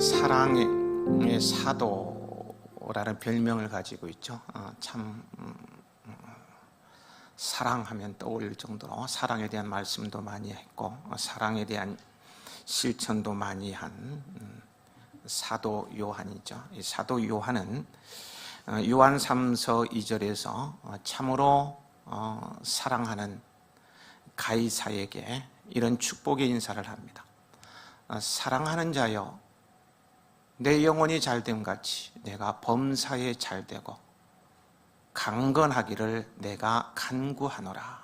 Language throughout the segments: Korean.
사랑의 사도라는 별명을 가지고 있죠. 참 사랑하면 떠올릴 정도로 사랑에 대한 말씀도 많이 했고 사랑에 대한 실천도 많이 한 사도 요한이죠. 이 사도 요한은 요한 3서 2절에서 참으로 사랑하는 가이사에게 이런 축복의 인사를 합니다. 사랑하는 자여, 내 영혼이 잘됨 같이 내가 범사에 잘되고 강건하기를 내가 간구하노라.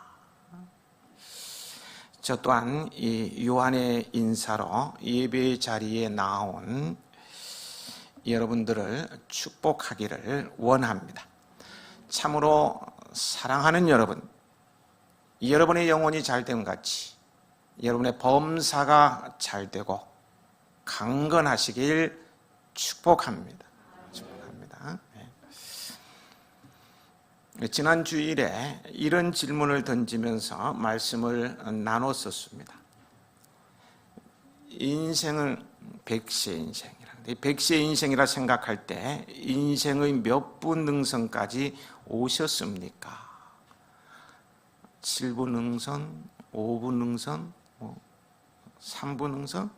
저 또한 이 요한의 인사로 예배 자리에 나온 여러분들을 축복하기를 원합니다. 참으로 사랑하는 여러분, 여러분의 영혼이 잘됨 같이 여러분의 범사가 잘되고 강건하시길 축복합니다. 축복합니다. 지난 주일에 이런 질문을 던지면서 말씀을 나눴었습니다. 인생은 백세의 인생이라는데, 백세의 인생이라 생각할 때 인생의 몇 분 능선까지 오셨습니까? 7분 능선, 5분 능선, 3분 능선?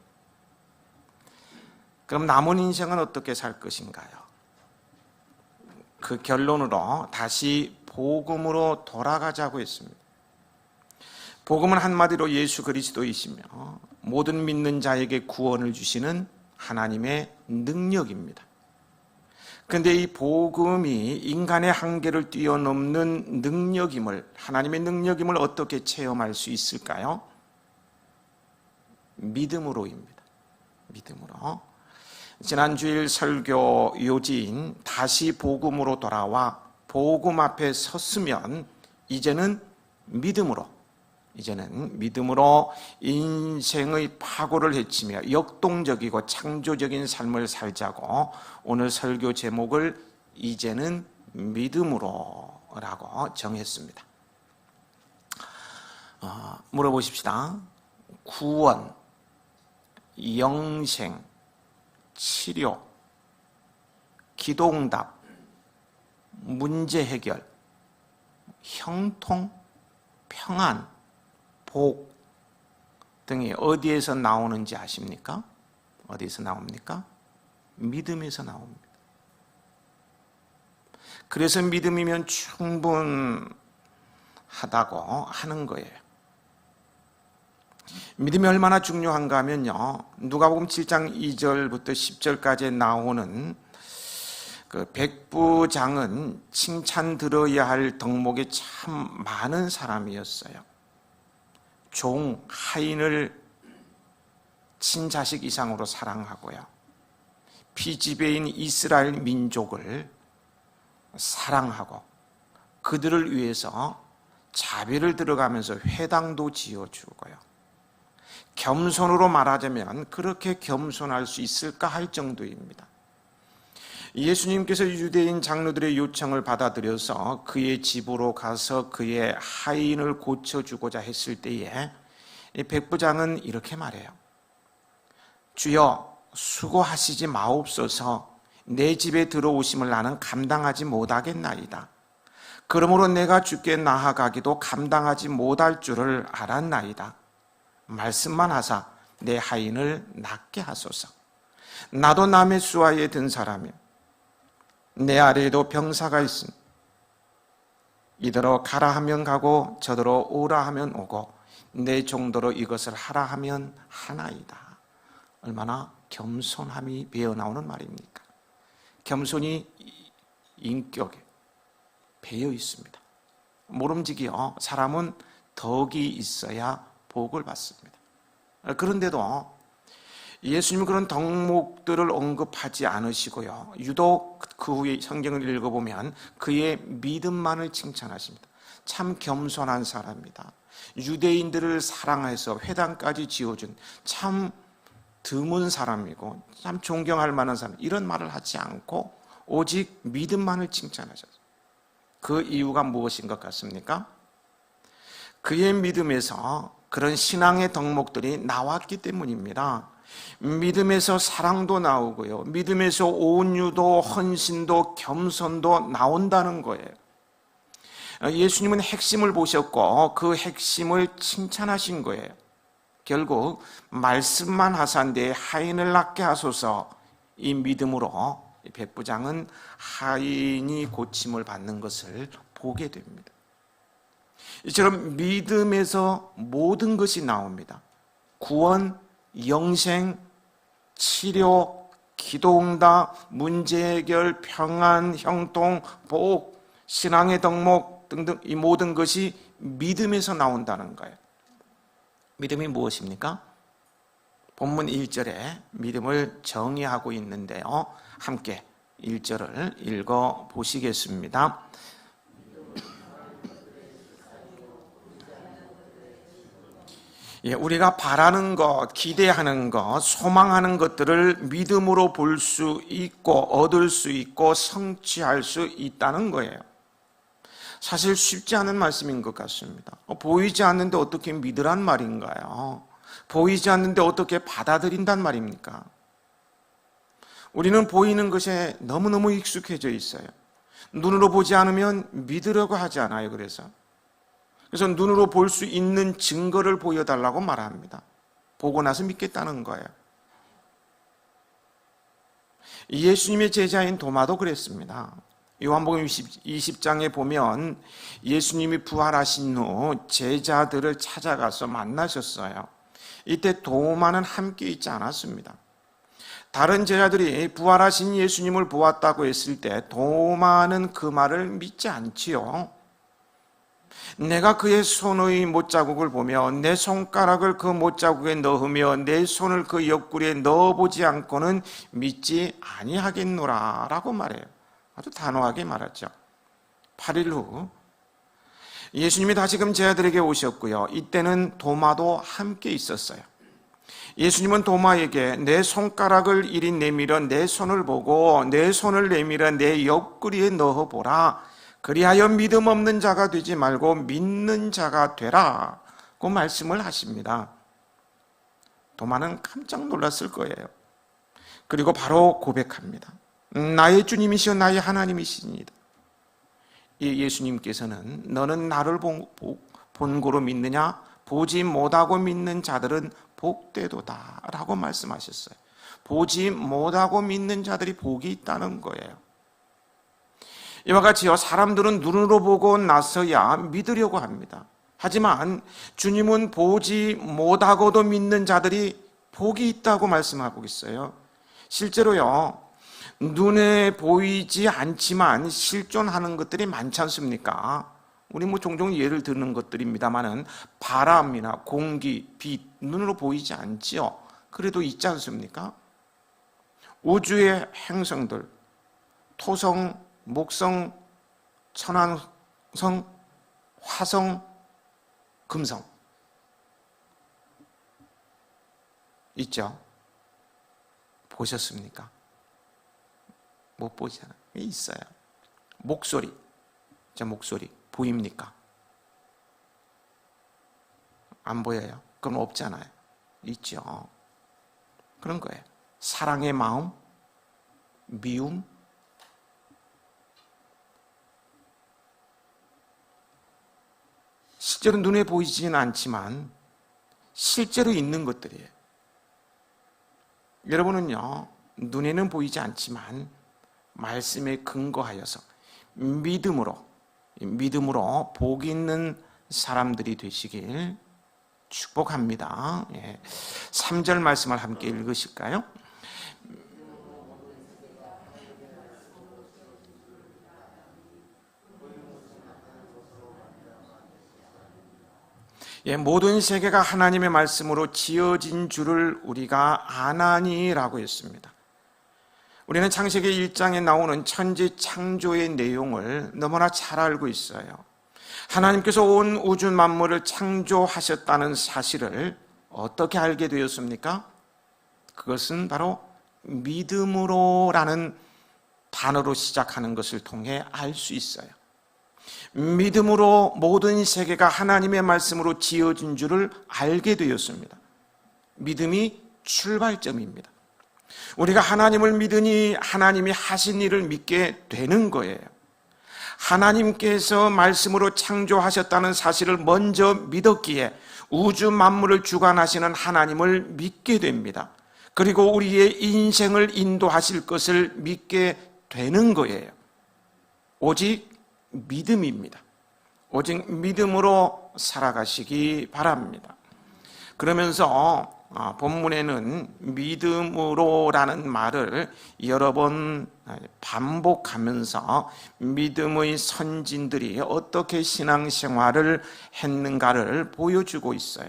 그럼 남은 인생은 어떻게 살 것인가요? 그 결론으로 다시 복음으로 돌아가자고 했습니다. 복음은 한마디로 예수 그리스도이시며 모든 믿는 자에게 구원을 주시는 하나님의 능력입니다. 그런데 이 복음이 인간의 한계를 뛰어넘는 능력임을, 하나님의 능력임을 어떻게 체험할 수 있을까요? 믿음으로입니다. 믿음으로. 지난 주일 설교 요지인 다시 복음으로 돌아와 복음 앞에 섰으면 이제는 믿음으로 인생의 파고를 헤치며 역동적이고 창조적인 삶을 살자고 오늘 설교 제목을 이제는 믿음으로라고 정했습니다. 물어보십시다. 구원, 영생, 치료, 기도응답, 문제 해결, 형통, 평안, 복 등이 어디에서 나오는지 아십니까? 어디에서 나옵니까? 믿음에서 나옵니다. 그래서 믿음이면 충분하다고 하는 거예요. 믿음이 얼마나 중요한가 하면요, 누가복음 7장 2절부터 10절까지 나오는 그 백부장은 칭찬 들어야 할 덕목이 참 많은 사람이었어요. 종, 하인을 친자식 이상으로 사랑하고요, 피지배인 이스라엘 민족을 사랑하고 그들을 위해서 자비를 들어가면서 회당도 지어주고요, 겸손으로 말하자면 그렇게 겸손할 수 있을까 할 정도입니다. 예수님께서 유대인 장로들의 요청을 받아들여서 그의 집으로 가서 그의 하인을 고쳐주고자 했을 때에 이 백부장은 이렇게 말해요. 주여, 수고하시지 마옵소서. 내 집에 들어오심을 나는 감당하지 못하겠나이다. 그러므로 내가 주께 나아가기도 감당하지 못할 줄을 알았나이다. 말씀만 하사 내 하인을 낫게 하소서. 나도 남의 수하에 든 사람이요, 내 아래에도 병사가 있으니 이더러 가라 하면 가고 저더러 오라 하면 오고 내 정도로 이것을 하라 하면 하나이다. 얼마나 겸손함이 배어나오는 말입니까? 겸손이 인격에 배어 있습니다. 모름지기요, 사람은 덕이 있어야 복을 받습니다. 그런데도 예수님은 그런 덕목들을 언급하지 않으시고요, 유독 그 후에 성경을 읽어보면 그의 믿음만을 칭찬하십니다. 참 겸손한 사람입니다. 유대인들을 사랑해서 회당까지 지어준 참 드문 사람이고 참 존경할 만한 사람, 이런 말을 하지 않고 오직 믿음만을 칭찬하셨어요. 그 이유가 무엇인 것 같습니까? 그의 믿음에서 그런 신앙의 덕목들이 나왔기 때문입니다. 믿음에서 사랑도 나오고요. 믿음에서 온유도 헌신도 겸손도 나온다는 거예요. 예수님은 핵심을 보셨고 그 핵심을 칭찬하신 거예요. 결국 말씀만 하사인데 하인을 낫게 하소서, 이 믿음으로 백부장은 하인이 고침을 받는 것을 보게 됩니다. 이처럼 믿음에서 모든 것이 나옵니다. 구원, 영생, 치료, 기도응답, 문제 해결, 평안, 형통, 복, 신앙의 덕목 등등 이 모든 것이 믿음에서 나온다는 거예요. 믿음이 무엇입니까? 본문 1절에 믿음을 정의하고 있는데요. 함께 1절을 읽어 보시겠습니다. 우리가 바라는 것, 기대하는 것, 소망하는 것들을 믿음으로 볼 수 있고 얻을 수 있고 성취할 수 있다는 거예요. 사실 쉽지 않은 말씀인 것 같습니다. 보이지 않는데 어떻게 믿으란 말인가요? 보이지 않는데 어떻게 받아들인단 말입니까? 우리는 보이는 것에 너무너무 익숙해져 있어요. 눈으로 보지 않으면 믿으려고 하지 않아요. 그래서 눈으로 볼 수 있는 증거를 보여달라고 말합니다. 보고 나서 믿겠다는 거예요. 예수님의 제자인 도마도 그랬습니다. 요한복음 20장에 보면 예수님이 부활하신 후 제자들을 찾아가서 만나셨어요. 이때 도마는 함께 있지 않았습니다. 다른 제자들이 부활하신 예수님을 보았다고 했을 때 도마는 그 말을 믿지 않지요. 내가 그의 손의 못자국을 보며 내 손가락을 그 못자국에 넣으며 내 손을 그 옆구리에 넣어보지 않고는 믿지 아니하겠노라 라고 말해요. 아주 단호하게 말하죠. 8일 후 예수님이 다시금 제자들에게 오셨고요. 이때는 도마도 함께 있었어요. 예수님은 도마에게 내 손가락을 이리 내밀어 내 손을 보고 내 손을 내밀어 내 옆구리에 넣어보라. 그리하여 믿음 없는 자가 되지 말고 믿는 자가 되라. 그 말씀을 하십니다. 도마는 깜짝 놀랐을 거예요. 그리고 바로 고백합니다. 나의 주님이시여 나의 하나님이시니이다. 예수님께서는 너는 나를 본고로 믿느냐? 보지 못하고 믿는 자들은 복되도다 라고 말씀하셨어요. 보지 못하고 믿는 자들이 복이 있다는 거예요. 이와 같이요, 사람들은 눈으로 보고 나서야 믿으려고 합니다. 하지만 주님은 보지 못하고도 믿는 자들이 복이 있다고 말씀하고 있어요. 실제로요, 눈에 보이지 않지만 실존하는 것들이 많지 않습니까? 우리 종종 예를 드는 것들입니다만은 바람이나 공기, 빛, 눈으로 보이지 않지요. 그래도 있지 않습니까? 우주의 행성들, 토성, 목성, 천왕성, 화성, 금성 있죠? 보셨습니까? 못 보잖아요. 있어요. 목소리, 제 목소리 보입니까? 안 보여요? 그럼 없잖아요. 있죠. 그런 거예요. 사랑의 마음, 미움, 실제로 눈에 보이지는 않지만 실제로 있는 것들이에요. 여러분은요, 눈에는 보이지 않지만 말씀에 근거하여서 믿음으로 복 있는 사람들이 되시길 축복합니다. 3절 말씀을 함께 읽으실까요? 모든 세계가 하나님의 말씀으로 지어진 줄을 우리가 아나니라고 했습니다. 우리는 창세기 1장에 나오는 천지 창조의 내용을 너무나 잘 알고 있어요. 하나님께서 온 우주 만물을 창조하셨다는 사실을 어떻게 알게 되었습니까? 그것은 바로 믿음으로라는 단어로 시작하는 것을 통해 알 수 있어요. 믿음으로 모든 세계가 하나님의 말씀으로 지어진 줄을 알게 되었습니다. 믿음이 출발점입니다. 우리가 하나님을 믿으니 하나님이 하신 일을 믿게 되는 거예요. 하나님께서 말씀으로 창조하셨다는 사실을 먼저 믿었기에 우주 만물을 주관하시는 하나님을 믿게 됩니다. 그리고 우리의 인생을 인도하실 것을 믿게 되는 거예요. 오직 믿음입니다. 오직 믿음으로 살아가시기 바랍니다. 그러면서 본문에는 믿음으로라는 말을 여러 번 반복하면서 믿음의 선진들이 어떻게 신앙생활을 했는가를 보여주고 있어요.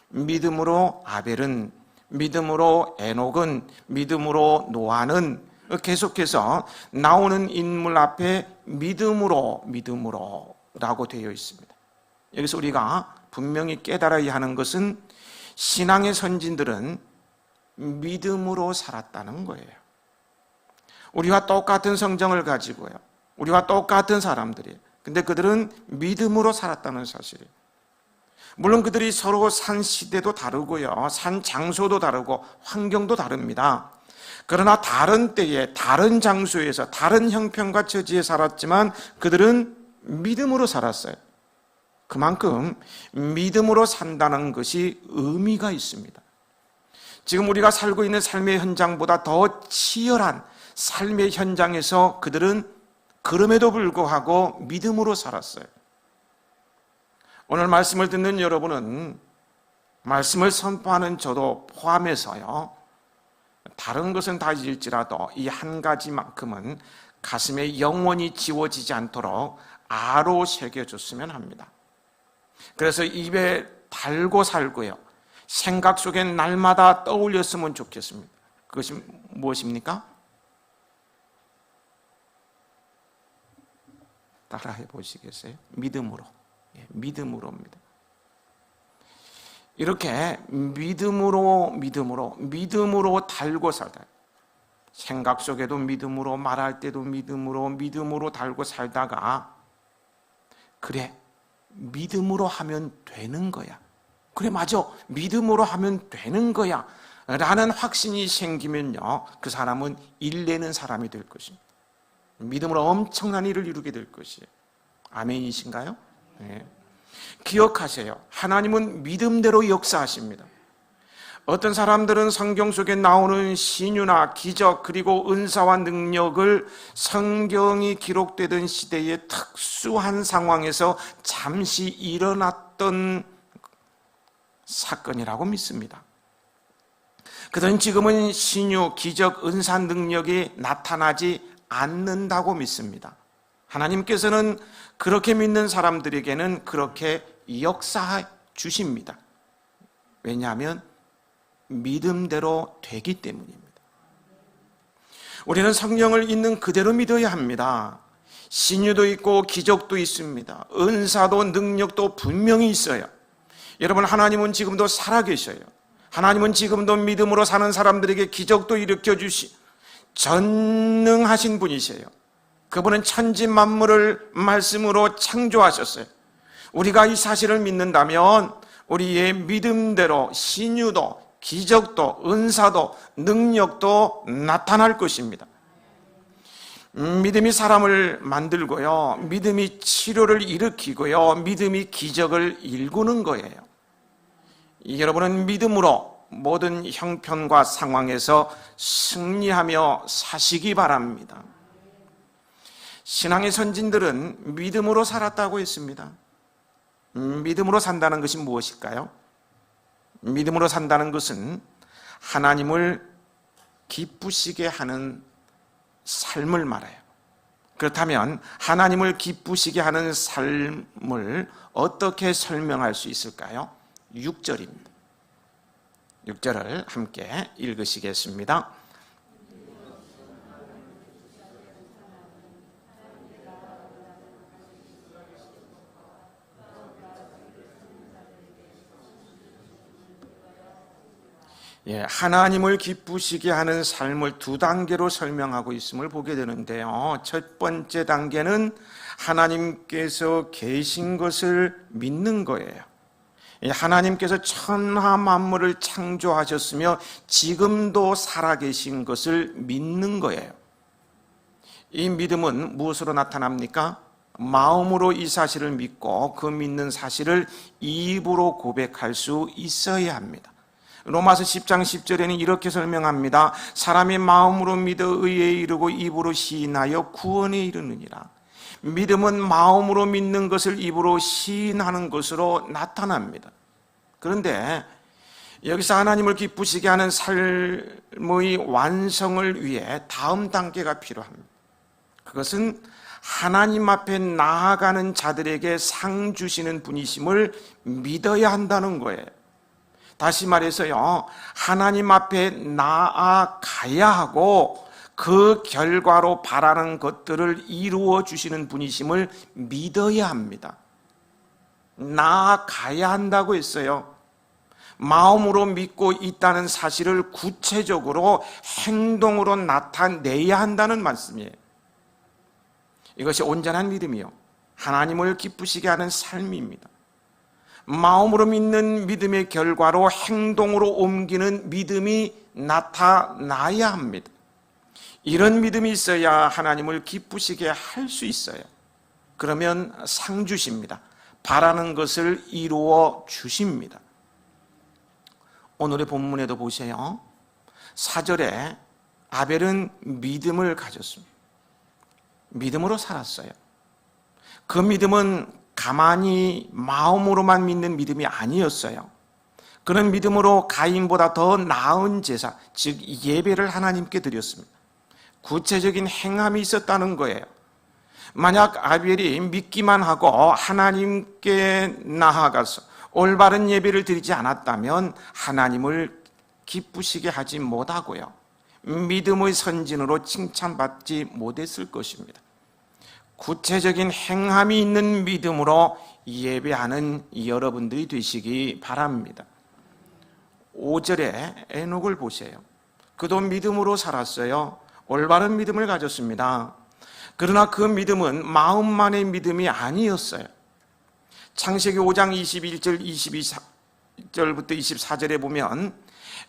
믿음으로 아벨은, 믿음으로 에녹은, 믿음으로 노아는, 계속해서 나오는 인물 앞에 믿음으로라고 되어 있습니다. 여기서 우리가 분명히 깨달아야 하는 것은 신앙의 선진들은 믿음으로 살았다는 거예요. 우리와 똑같은 성정을 가지고요. 우리와 똑같은 사람들이에요. 근데 그들은 믿음으로 살았다는 사실이에요. 물론 그들이 서로 산 시대도 다르고요. 산 장소도 다르고 환경도 다릅니다. 그러나 다른 때에 다른 장소에서 다른 형편과 처지에 살았지만 그들은 믿음으로 살았어요. 그만큼 믿음으로 산다는 것이 의미가 있습니다. 지금 우리가 살고 있는 삶의 현장보다 더 치열한 삶의 현장에서 그들은 그럼에도 불구하고 믿음으로 살았어요. 오늘 말씀을 듣는 여러분은 말씀을 선포하는 저도 포함해서요, 다른 것은 다 잊을지라도 이 한 가지만큼은 가슴에 영원히 지워지지 않도록 아로 새겨줬으면 합니다. 그래서 입에 달고 살고요, 생각 속에 날마다 떠올렸으면 좋겠습니다. 그것이 무엇입니까? 따라해 보시겠어요? 믿음으로. 믿음으로입니다. 이렇게 믿음으로 달고 살다. 생각 속에도 믿음으로, 말할 때도 믿음으로 달고 살다가, 그래, 믿음으로 하면 되는 거야. 그래, 맞아, 믿음으로 하면 되는 거야 라는 확신이 생기면요, 그 사람은 일내는 사람이 될 것입니다. 믿음으로 엄청난 일을 이루게 될 것이에요. 아멘이신가요? 네. 기억하세요. 하나님은 믿음대로 역사하십니다. 어떤 사람들은 성경 속에 나오는 신유나 기적 그리고 은사와 능력을 성경이 기록되던 시대의 특수한 상황에서 잠시 일어났던 사건이라고 믿습니다. 그들은 지금은 신유, 기적, 은사 능력이 나타나지 않는다고 믿습니다. 하나님께서는 그렇게 믿는 사람들에게는 그렇게 역사해 주십니다. 왜냐하면 믿음대로 되기 때문입니다. 우리는 성경을 있는 그대로 믿어야 합니다. 신유도 있고 기적도 있습니다. 은사도 능력도 분명히 있어요. 여러분, 하나님은 지금도 살아계셔요. 하나님은 지금도 믿음으로 사는 사람들에게 기적도 일으켜 주시 전능하신 분이세요. 그분은 천지 만물을 말씀으로 창조하셨어요. 우리가 이 사실을 믿는다면 우리의 믿음대로 신유도 기적도 은사도 능력도 나타날 것입니다. 믿음이 사람을 만들고요, 믿음이 치료를 일으키고요, 믿음이 기적을 일구는 거예요. 여러분은 믿음으로 모든 형편과 상황에서 승리하며 사시기 바랍니다. 신앙의 선진들은 믿음으로 살았다고 했습니다. 믿음으로 산다는 것이 무엇일까요? 믿음으로 산다는 것은 하나님을 기쁘시게 하는 삶을 말해요. 그렇다면 하나님을 기쁘시게 하는 삶을 어떻게 설명할 수 있을까요? 6절입니다. 6절을 함께 읽으시겠습니다. 하나님을 기쁘시게 하는 삶을 두 단계로 설명하고 있음을 보게 되는데요. 첫 번째 단계는 하나님께서 계신 것을 믿는 거예요. 하나님께서 천하 만물을 창조하셨으며 지금도 살아계신 것을 믿는 거예요. 이 믿음은 무엇으로 나타납니까? 마음으로 이 사실을 믿고 그 믿는 사실을 입으로 고백할 수 있어야 합니다. 로마서 10장 10절에는 이렇게 설명합니다. 사람이 마음으로 믿어 의에 이르고 입으로 시인하여 구원에 이르느니라. 믿음은 마음으로 믿는 것을 입으로 시인하는 것으로 나타납니다. 그런데 여기서 하나님을 기쁘시게 하는 삶의 완성을 위해 다음 단계가 필요합니다. 그것은 하나님 앞에 나아가는 자들에게 상 주시는 분이심을 믿어야 한다는 거예요. 다시 말해서요, 하나님 앞에 나아가야 하고 그 결과로 바라는 것들을 이루어 주시는 분이심을 믿어야 합니다. 나아가야 한다고 했어요. 마음으로 믿고 있다는 사실을 구체적으로 행동으로 나타내야 한다는 말씀이에요. 이것이 온전한 믿음이요, 하나님을 기쁘시게 하는 삶입니다. 마음으로 믿는 믿음의 결과로 행동으로 옮기는 믿음이 나타나야 합니다. 이런 믿음이 있어야 하나님을 기쁘시게 할 수 있어요. 그러면 상 주십니다. 바라는 것을 이루어 주십니다. 오늘의 본문에도 보세요. 4절에 아벨은 믿음을 가졌습니다. 믿음으로 살았어요. 그 믿음은 가만히 마음으로만 믿는 믿음이 아니었어요. 그런 믿음으로 가인보다 더 나은 제사, 즉 예배를 하나님께 드렸습니다. 구체적인 행함이 있었다는 거예요. 만약 아벨이 믿기만 하고 하나님께 나아가서 올바른 예배를 드리지 않았다면 하나님을 기쁘시게 하지 못하고요, 믿음의 선진으로 칭찬받지 못했을 것입니다. 구체적인 행함이 있는 믿음으로 예배하는 여러분들이 되시기 바랍니다. 5절에 에녹을 보세요. 그도 믿음으로 살았어요. 올바른 믿음을 가졌습니다. 그러나 그 믿음은 마음만의 믿음이 아니었어요. 창세기 5장 21절 22절부터 24절에 보면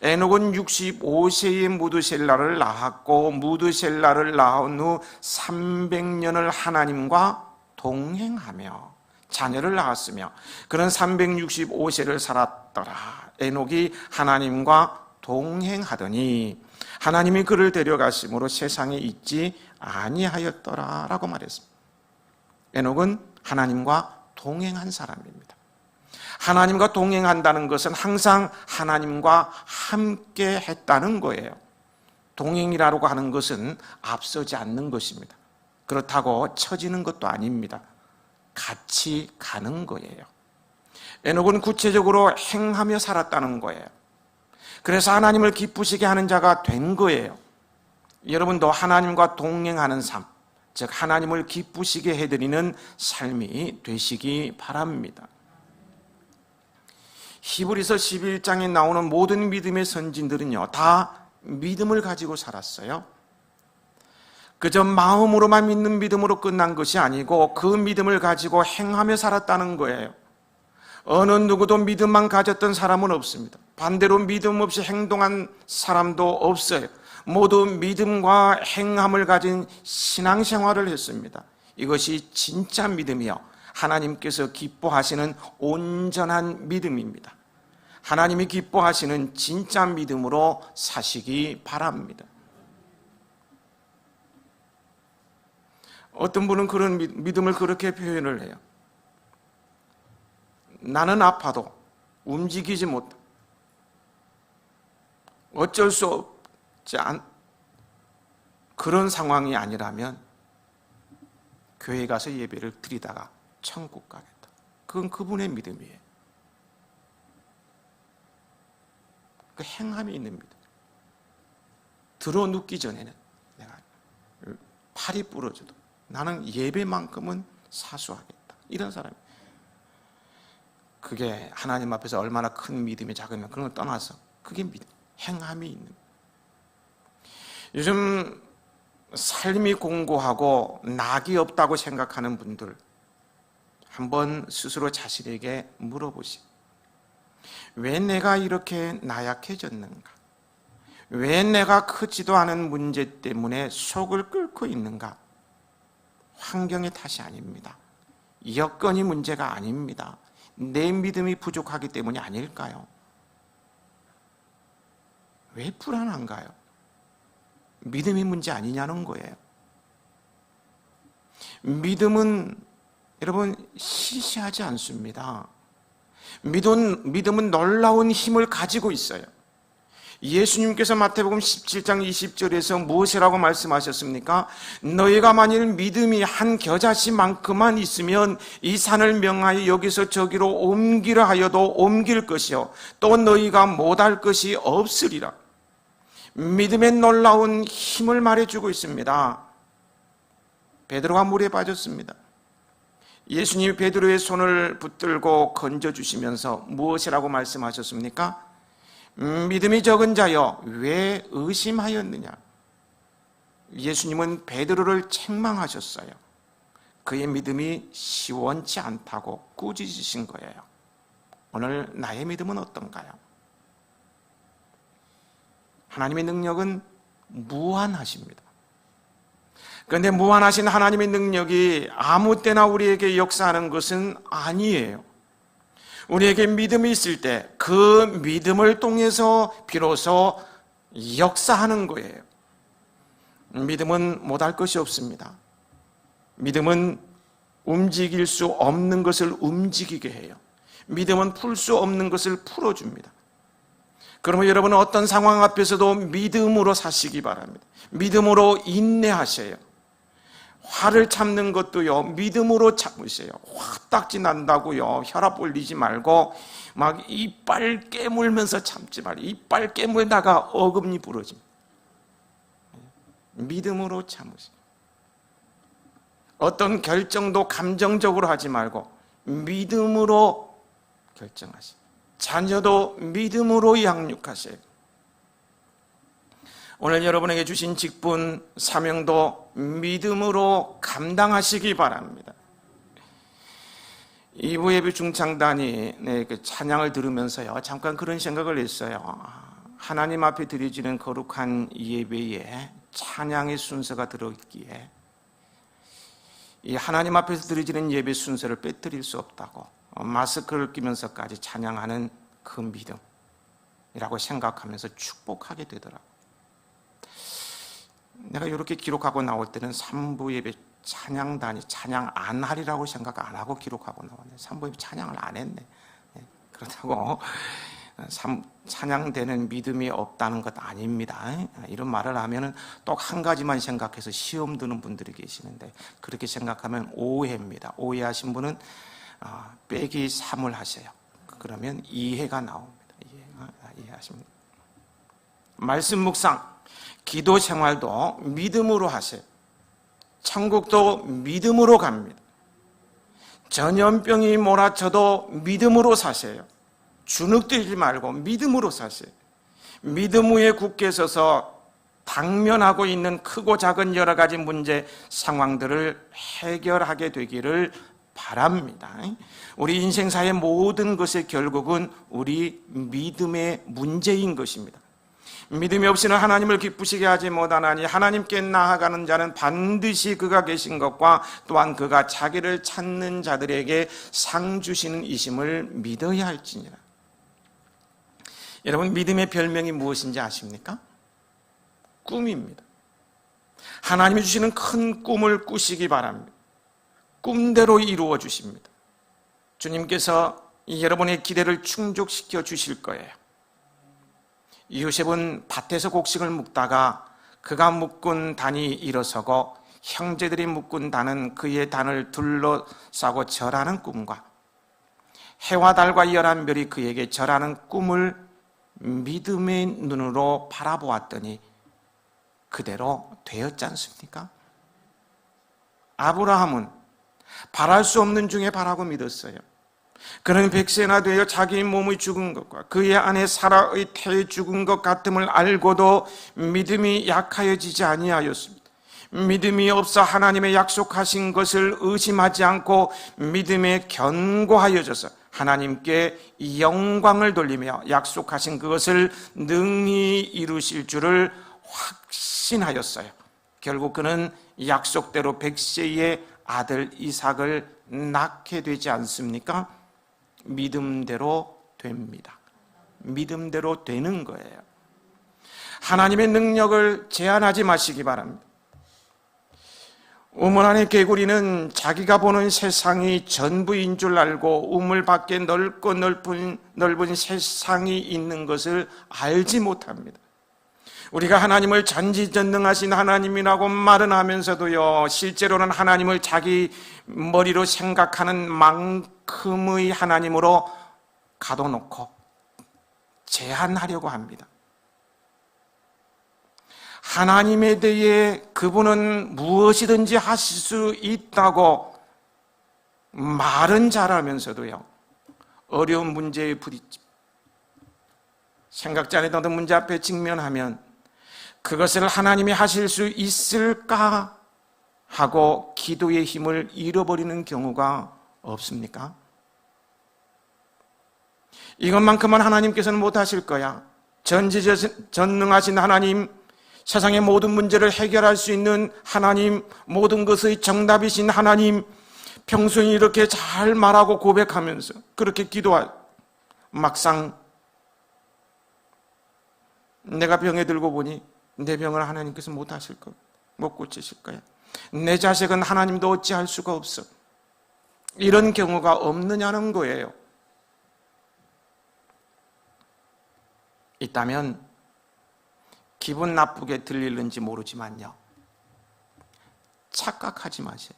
에녹은 65세에 무드셀라를 낳았고 무드셀라를 낳은 후 300년을 하나님과 동행하며 자녀를 낳았으며 그는 365세를 살았더라. 에녹이 하나님과 동행하더니 하나님이 그를 데려가심으로 세상에 있지 아니하였더라 라고 말했습니다. 에녹은 하나님과 동행한 사람입니다. 하나님과 동행한다는 것은 항상 하나님과 함께 했다는 거예요. 동행이라고 하는 것은 앞서지 않는 것입니다. 그렇다고 처지는 것도 아닙니다. 같이 가는 거예요. 에녹은 구체적으로 행하며 살았다는 거예요. 그래서 하나님을 기쁘시게 하는 자가 된 거예요. 여러분도 하나님과 동행하는 삶, 즉 하나님을 기쁘시게 해드리는 삶이 되시기 바랍니다. 히브리서 11장에 나오는 모든 믿음의 선진들은요, 다 믿음을 가지고 살았어요. 그저 마음으로만 믿는 믿음으로 끝난 것이 아니고 그 믿음을 가지고 행하며 살았다는 거예요. 어느 누구도 믿음만 가졌던 사람은 없습니다. 반대로 믿음 없이 행동한 사람도 없어요. 모두 믿음과 행함을 가진 신앙생활을 했습니다. 이것이 진짜 믿음이요, 하나님께서 기뻐하시는 온전한 믿음입니다. 하나님이 기뻐하시는 진짜 믿음으로 사시기 바랍니다. 어떤 분은 그런 믿음을 그렇게 표현을 해요. 나는 아파도 움직이지 못해. 어쩔 수 없지 않 그런 상황이 아니라면 교회 가서 예배를 드리다가 천국 가겠다. 그건 그분의 믿음이에요. 그 행함이 있는 믿음. 들어 눕기 전에는 내가 팔이 부러져도 나는 예배만큼은 사수하겠다. 이런 사람이에요. 그게 하나님 앞에서 얼마나 큰 믿음이 작으면 그런 걸 떠나서 그게 믿음, 행함이 있는. 요즘 삶이 공고하고 낙이 없다고 생각하는 분들 한번 스스로 자신에게 물어보시고 왜 내가 이렇게 나약해졌는가? 왜 내가 크지도 않은 문제 때문에 속을 끓고 있는가? 환경의 탓이 아닙니다. 여건이 문제가 아닙니다. 내 믿음이 부족하기 때문이 아닐까요? 왜 불안한가요? 믿음이 문제 아니냐는 거예요. 믿음은 여러분 시시하지 않습니다. 믿음은 놀라운 힘을 가지고 있어요. 예수님께서 마태복음 17장 20절에서 무엇이라고 말씀하셨습니까? 너희가 만일 믿음이 한 겨자씨만큼만 있으면 이 산을 명하여 여기서 저기로 옮기라 하여도 옮길 것이요 또 너희가 못할 것이 없으리라. 믿음의 놀라운 힘을 말해주고 있습니다. 베드로가 물에 빠졌습니다. 예수님이 베드로의 손을 붙들고 건져주시면서 무엇이라고 말씀하셨습니까? 믿음이 적은 자여 왜 의심하였느냐? 예수님은 베드로를 책망하셨어요. 그의 믿음이 시원치 않다고 꾸짖으신 거예요. 오늘 나의 믿음은 어떤가요? 하나님의 능력은 무한하십니다. 그런데 무한하신 하나님의 능력이 아무 때나 우리에게 역사하는 것은 아니에요. 우리에게 믿음이 있을 때 그 믿음을 통해서 비로소 역사하는 거예요. 믿음은 못할 것이 없습니다. 믿음은 움직일 수 없는 것을 움직이게 해요. 믿음은 풀 수 없는 것을 풀어줍니다. 그러면 여러분은 어떤 상황 앞에서도 믿음으로 사시기 바랍니다. 믿음으로 인내하세요. 화를 참는 것도요, 믿음으로 참으세요. 화딱지 난다고요, 혈압 올리지 말고 막 이빨 깨물면서 참지 말고 이빨 깨물다가 어금니 부러집니다. 믿음으로 참으세요. 어떤 결정도 감정적으로 하지 말고 믿음으로 결정하세요. 자녀도 믿음으로 양육하세요. 오늘 여러분에게 주신 직분, 사명도 믿음으로 감당하시기 바랍니다. 2부 예배 중창단이 그 찬양을 들으면서요, 잠깐 그런 생각을 했어요. 하나님 앞에 드려지는 거룩한 예배에 찬양의 순서가 들어있기에 이 하나님 앞에서 드려지는 예배 순서를 빼뜨릴 수 없다고, 마스크를 끼면서까지 찬양하는 그 믿음이라고 생각하면서 축복하게 되더라고요. 내가 이렇게 기록하고 나올 때는 3부 예배 찬양단이 찬양 안 하리라고 생각 안 하고 기록하고 나왔네. 3부 예배 찬양을 안 했네. 그렇다고 찬양되는 믿음이 없다는 것 아닙니다. 이런 말을 하면은 또 한 가지만 생각해서 시험 드는 분들이 계시는데, 그렇게 생각하면 오해입니다. 오해하신 분은 빼기 3을 하세요. 그러면 이해가 나옵니다. 이해하십니까? 말씀 묵상, 기도 생활도 믿음으로 하세요. 천국도 믿음으로 갑니다. 전염병이 몰아쳐도 믿음으로 사세요. 주눅들지 말고 믿음으로 사세요. 믿음 위에 굳게 서서 당면하고 있는 크고 작은 여러 가지 문제 상황들을 해결하게 되기를 바랍니다. 우리 인생사의 모든 것의 결국은 우리 믿음의 문제인 것입니다. 믿음이 없이는 하나님을 기쁘시게 하지 못하나니 하나님께 나아가는 자는 반드시 그가 계신 것과 또한 그가 자기를 찾는 자들에게 상 주시는 이심을 믿어야 할지니라. 여러분, 믿음의 별명이 무엇인지 아십니까? 꿈입니다. 하나님이 주시는 큰 꿈을 꾸시기 바랍니다. 꿈대로 이루어 주십니다. 주님께서 여러분의 기대를 충족시켜 주실 거예요. 요셉은 밭에서 곡식을 묵다가 그가 묶은 단이 일어서고 형제들이 묶은 단은 그의 단을 둘러싸고 절하는 꿈과 해와 달과 11별이 그에게 절하는 꿈을 믿음의 눈으로 바라보았더니 그대로 되었지 않습니까? 아브라함은 바랄 수 없는 중에 바라고 믿었어요. 그는 100세나 되어 자기 몸의 죽은 것과 그의 아내 사라의 태의 죽은 것 같음을 알고도 믿음이 약하여지지 아니하였습니다. 믿음이 없어 하나님의 약속하신 것을 의심하지 않고 믿음에 견고하여져서 하나님께 영광을 돌리며 약속하신 그것을 능히 이루실 줄을 확신하였어요. 결국 그는 약속대로 100세의 아들 이삭을 낳게 되지 않습니까? 믿음대로 됩니다. 믿음대로 되는 거예요. 하나님의 능력을 제한하지 마시기 바랍니다. 우물 안의 개구리는 자기가 보는 세상이 전부인 줄 알고 우물 밖에 넓고 넓은 세상이 있는 것을 알지 못합니다. 우리가 하나님을 전지전능하신 하나님이라고 말은 하면서도요, 실제로는 하나님을 자기 머리로 생각하는 만큼의 하나님으로 가둬놓고 제한하려고 합니다. 하나님에 대해 그분은 무엇이든지 하실 수 있다고 말은 잘하면서도요, 어려운 문제에 부딪혀 생각지 않았던 문제 앞에 직면하면 그것을 하나님이 하실 수 있을까 하고 기도의 힘을 잃어버리는 경우가 없습니까? 이것만큼은 하나님께서는 못하실 거야. 전지전능하신 하나님, 세상의 모든 문제를 해결할 수 있는 하나님, 모든 것의 정답이신 하나님, 평소에 이렇게 잘 말하고 고백하면서 그렇게 기도할 막상 내가 병에 들고 보니 내 병을 하나님께서 못하실 거야. 못 고치실 거야. 내 자식은 하나님도 어찌할 수가 없어. 이런 경우가 없느냐는 거예요. 있다면 기분 나쁘게 들리는지 모르지만요, 착각하지 마세요.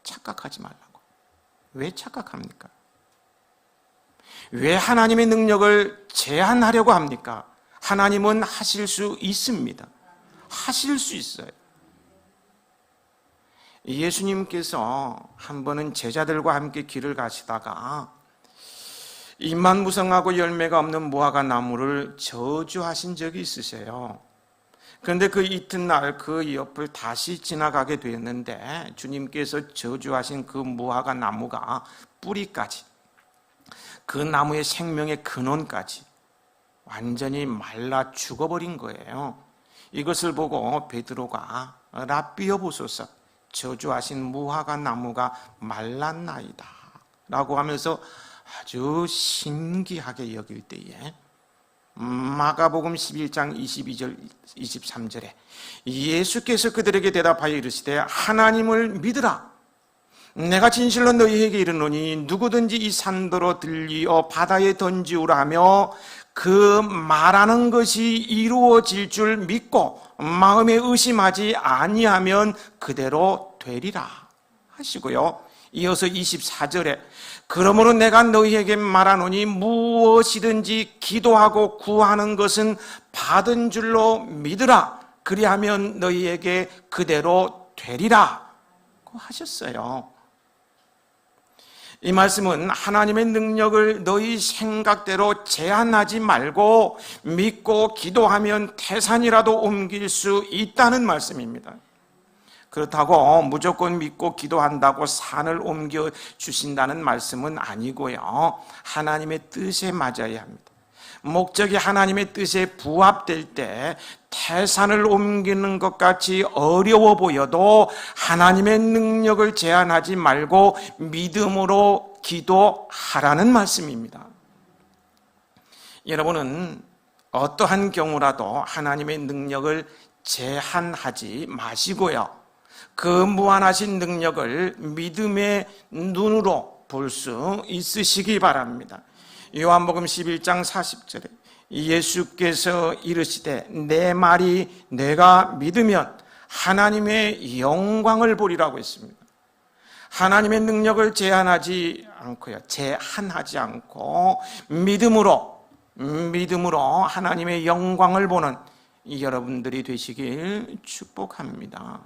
착각하지 말라고. 왜 착각합니까? 왜 하나님의 능력을 제한하려고 합니까? 하나님은 하실 수 있습니다. 하실 수 있어요. 예수님께서 한 번은 제자들과 함께 길을 가시다가 잎만 무성하고 열매가 없는 무화과 나무를 저주하신 적이 있으세요. 그런데 그 이튿날 그 옆을 다시 지나가게 되었는데 주님께서 저주하신 그 무화과 나무가 뿌리까지, 그 나무의 생명의 근원까지 완전히 말라 죽어버린 거예요. 이것을 보고 베드로가 랍비여 보소서, 저주하신 무화과 나무가 말랐나이다 라고 하면서 아주 신기하게 여길 때에 마가복음 11장 22절 23절에 예수께서 그들에게 대답하여 이르시되 하나님을 믿으라. 내가 진실로 너희에게 이르노니 누구든지 이 산더러 들리어 바다에 던지우라 하며 그 말하는 것이 이루어질 줄 믿고 마음에 의심하지 아니하면 그대로 되리라 하시고요. 이어서 24절에 그러므로 내가 너희에게 말하노니 무엇이든지 기도하고 구하는 것은 받은 줄로 믿으라. 그리하면 너희에게 그대로 되리라 고 하셨어요. 이 말씀은 하나님의 능력을 너희 생각대로 제한하지 말고 믿고 기도하면 태산이라도 옮길 수 있다는 말씀입니다. 그렇다고 무조건 믿고 기도한다고 산을 옮겨 주신다는 말씀은 아니고요, 하나님의 뜻에 맞아야 합니다. 목적이 하나님의 뜻에 부합될 때 태산을 옮기는 것 같이 어려워 보여도 하나님의 능력을 제한하지 말고 믿음으로 기도하라는 말씀입니다. 여러분은 어떠한 경우라도 하나님의 능력을 제한하지 마시고요, 그 무한하신 능력을 믿음의 눈으로 볼 수 있으시기 바랍니다. 요한복음 11장 40절에 예수께서 이르시되 내 말이 내가 믿으면 하나님의 영광을 보리라고 했습니다. 하나님의 능력을 제한하지 않고요, 제한하지 않고 믿음으로 하나님의 영광을 보는 여러분들이 되시길 축복합니다.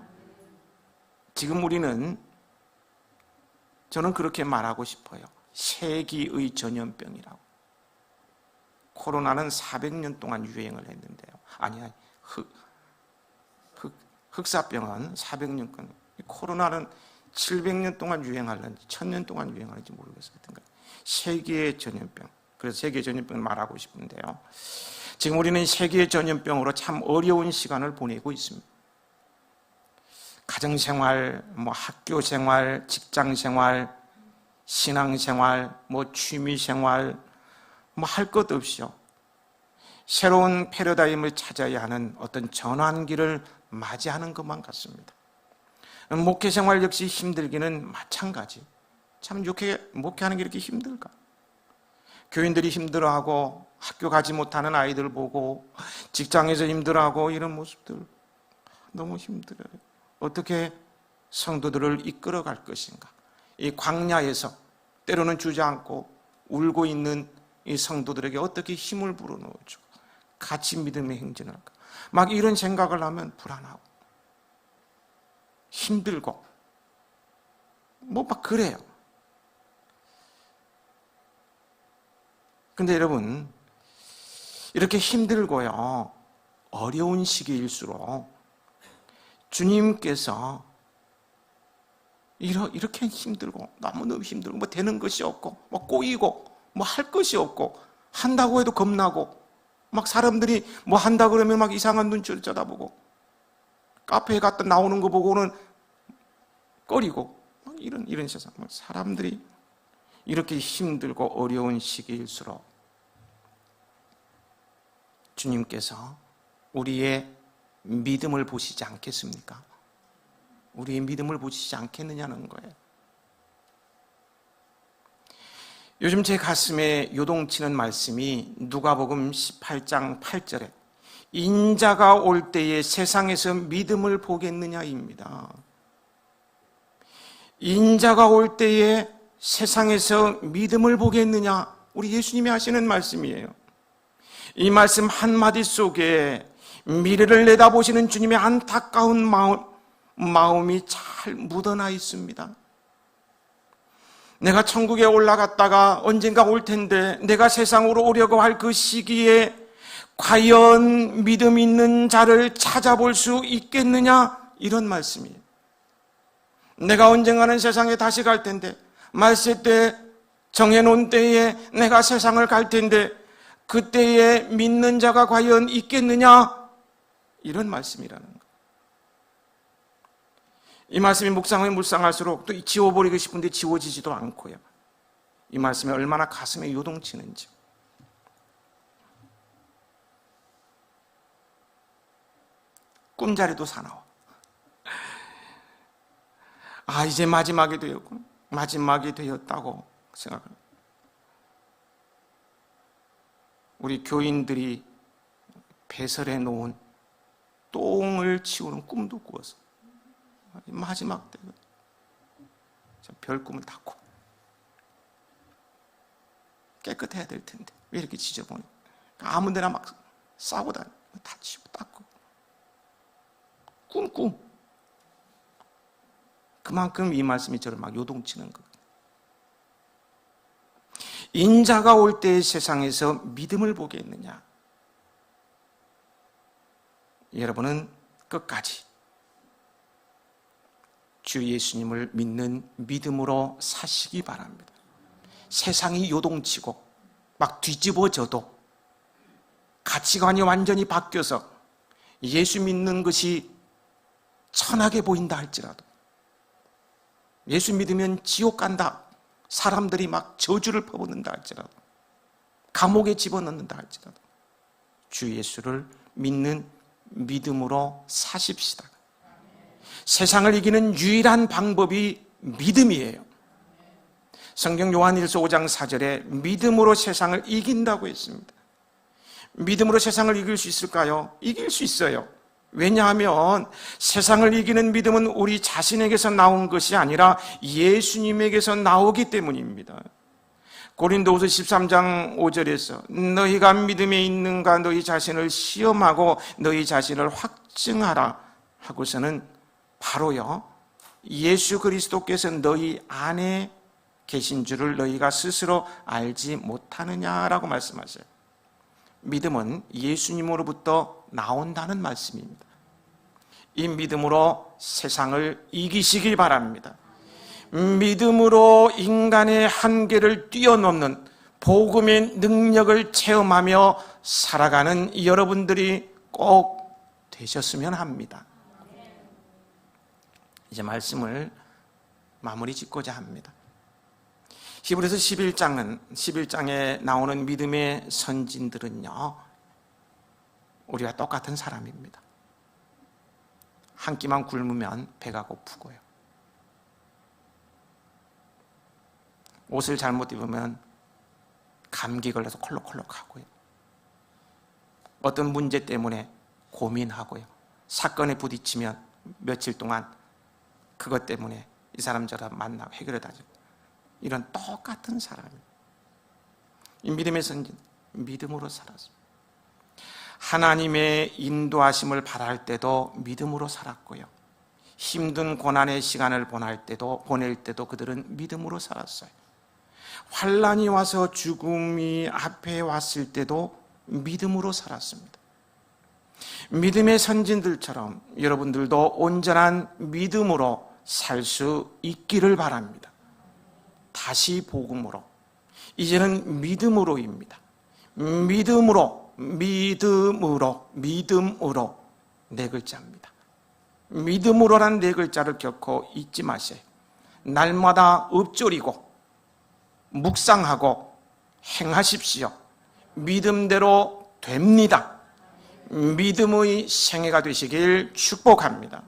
지금 우리는, 저는 그렇게 말하고 싶어요, 세기의 전염병이라고. 코로나는 400년 동안 유행을 했는데요. 아니야, 흑사병은 400년 동안, 코로나는 700년 동안 유행할는지 1000년 동안 유행할지 모르겠어요. 세계의 전염병. 그래서 세계의 전염병을 말하고 싶은데요. 지금 우리는 세계의 전염병으로 참 어려운 시간을 보내고 있습니다. 가정생활, 학교생활, 직장생활, 신앙생활, 취미생활, 할 것 없이요. 새로운 패러다임을 찾아야 하는 어떤 전환기를 맞이하는 것만 같습니다. 목회생활 역시 힘들기는 마찬가지. 참 목회하는 게 이렇게 힘들까? 교인들이 힘들어하고 학교 가지 못하는 아이들 보고 직장에서 힘들어하고 이런 모습들 너무 힘들어요. 어떻게 성도들을 이끌어 갈 것인가? 이 광야에서 때로는 주저앉고 울고 있는 이 성도들에게 어떻게 힘을 불어넣어주고 같이 믿음의 행진을 할까? 막 이런 생각을 하면 불안하고 힘들고 막 그래요. 근데 여러분, 이렇게 힘들고요 어려운 시기일수록 주님께서 이렇게 힘들고 너무너무 힘들고 되는 것이 없고 꼬이고 할 것이 없고 한다고 해도 겁나고 사람들이 한다 그러면 이상한 눈치를 쳐다보고 카페에 갔다 나오는 거 보고는 꺼리고 이런 세상. 사람들이 이렇게 힘들고 어려운 시기일수록 주님께서 우리의 믿음을 보시지 않겠습니까? 우리의 믿음을 보시지 않겠느냐는 거예요. 요즘 제 가슴에 요동치는 말씀이 누가복음 18장 8절에 인자가 올 때에 세상에서 믿음을 보겠느냐입니다. 인자가 올 때에 세상에서 믿음을 보겠느냐? 우리 예수님이 하시는 말씀이에요. 이 말씀 한마디 속에 미래를 내다보시는 주님의 안타까운 마음이 잘 묻어나 있습니다. 내가 천국에 올라갔다가 언젠가 올 텐데 내가 세상으로 오려고 할 그 시기에 과연 믿음 있는 자를 찾아볼 수 있겠느냐? 이런 말씀이에요. 내가 언젠가는 세상에 다시 갈 텐데 말세 때 정해놓은 때에 내가 세상을 갈 텐데 그때에 믿는 자가 과연 있겠느냐? 이런 말씀이라는 거예요. 이 말씀이 묵상할수록 또 지워버리고 싶은데 지워지지도 않고요. 이 말씀이 얼마나 가슴에 요동치는지. 꿈자리도 사나워. 이제 마지막이 되었군. 마지막이 되었다고 생각합니다. 우리 교인들이 배설해 놓은 똥을 치우는 꿈도 꾸어서 마지막 때 별 꿈을 닫고 깨끗해야 될 텐데 왜 이렇게 지저분해? 아무 데나 막 싸고 다니고 다 치우고 닦고 꿈. 그만큼 이 말씀이 저를 막 요동치는 거예요. 인자가 올 때의 세상에서 믿음을 보겠느냐? 여러분은 끝까지 주 예수님을 믿는 믿음으로 사시기 바랍니다. 세상이 요동치고 막 뒤집어져도 가치관이 완전히 바뀌어서 예수 믿는 것이 천하게 보인다 할지라도, 예수 믿으면 지옥 간다, 사람들이 막 저주를 퍼붓는다 할지라도, 감옥에 집어넣는다 할지라도 주 예수를 믿는 믿음으로 사십시다. 세상을 이기는 유일한 방법이 믿음이에요. 성경 요한일서 5장 4절에 믿음으로 세상을 이긴다고 했습니다. 믿음으로 세상을 이길 수 있을까요? 이길 수 있어요. 왜냐하면 세상을 이기는 믿음은 우리 자신에게서 나온 것이 아니라 예수님에게서 나오기 때문입니다. 고린도후서 13장 5절에서 너희가 믿음에 있는가 너희 자신을 시험하고 너희 자신을 확증하라 하고서는 바로요, 예수 그리스도께서 너희 안에 계신 줄을 너희가 스스로 알지 못하느냐라고 말씀하세요. 믿음은 예수님으로부터 나온다는 말씀입니다. 이 믿음으로 세상을 이기시길 바랍니다. 믿음으로 인간의 한계를 뛰어넘는 복음의 능력을 체험하며 살아가는 여러분들이 꼭 되셨으면 합니다. 이제 말씀을 마무리 짓고자 합니다. 히브리서 11장에 나오는 믿음의 선진들은요, 우리와 똑같은 사람입니다. 한 끼만 굶으면 배가 고프고요, 옷을 잘못 입으면 감기 걸려서 콜록콜록하고요, 어떤 문제 때문에 고민하고요, 사건에 부딪히면 며칠 동안 그것 때문에 이 사람 저랑 만나고 해결해 다니고, 이런 똑같은 사람입니다. 이 믿음의 선진, 믿음으로 살았습니다. 하나님의 인도하심을 바랄 때도 믿음으로 살았고요, 힘든 고난의 시간을 보낼 때도 그들은 믿음으로 살았어요. 환난이 와서 죽음이 앞에 왔을 때도 믿음으로 살았습니다. 믿음의 선진들처럼 여러분들도 온전한 믿음으로 살 수 있기를 바랍니다. 다시 복음으로, 이제는 믿음으로입니다. 믿음으로 네 글자입니다. 믿음으로란 네 글자를 결코 잊지 마세요. 날마다 읊조리고 묵상하고 행하십시오. 믿음대로 됩니다. 믿음의 생애가 되시길 축복합니다.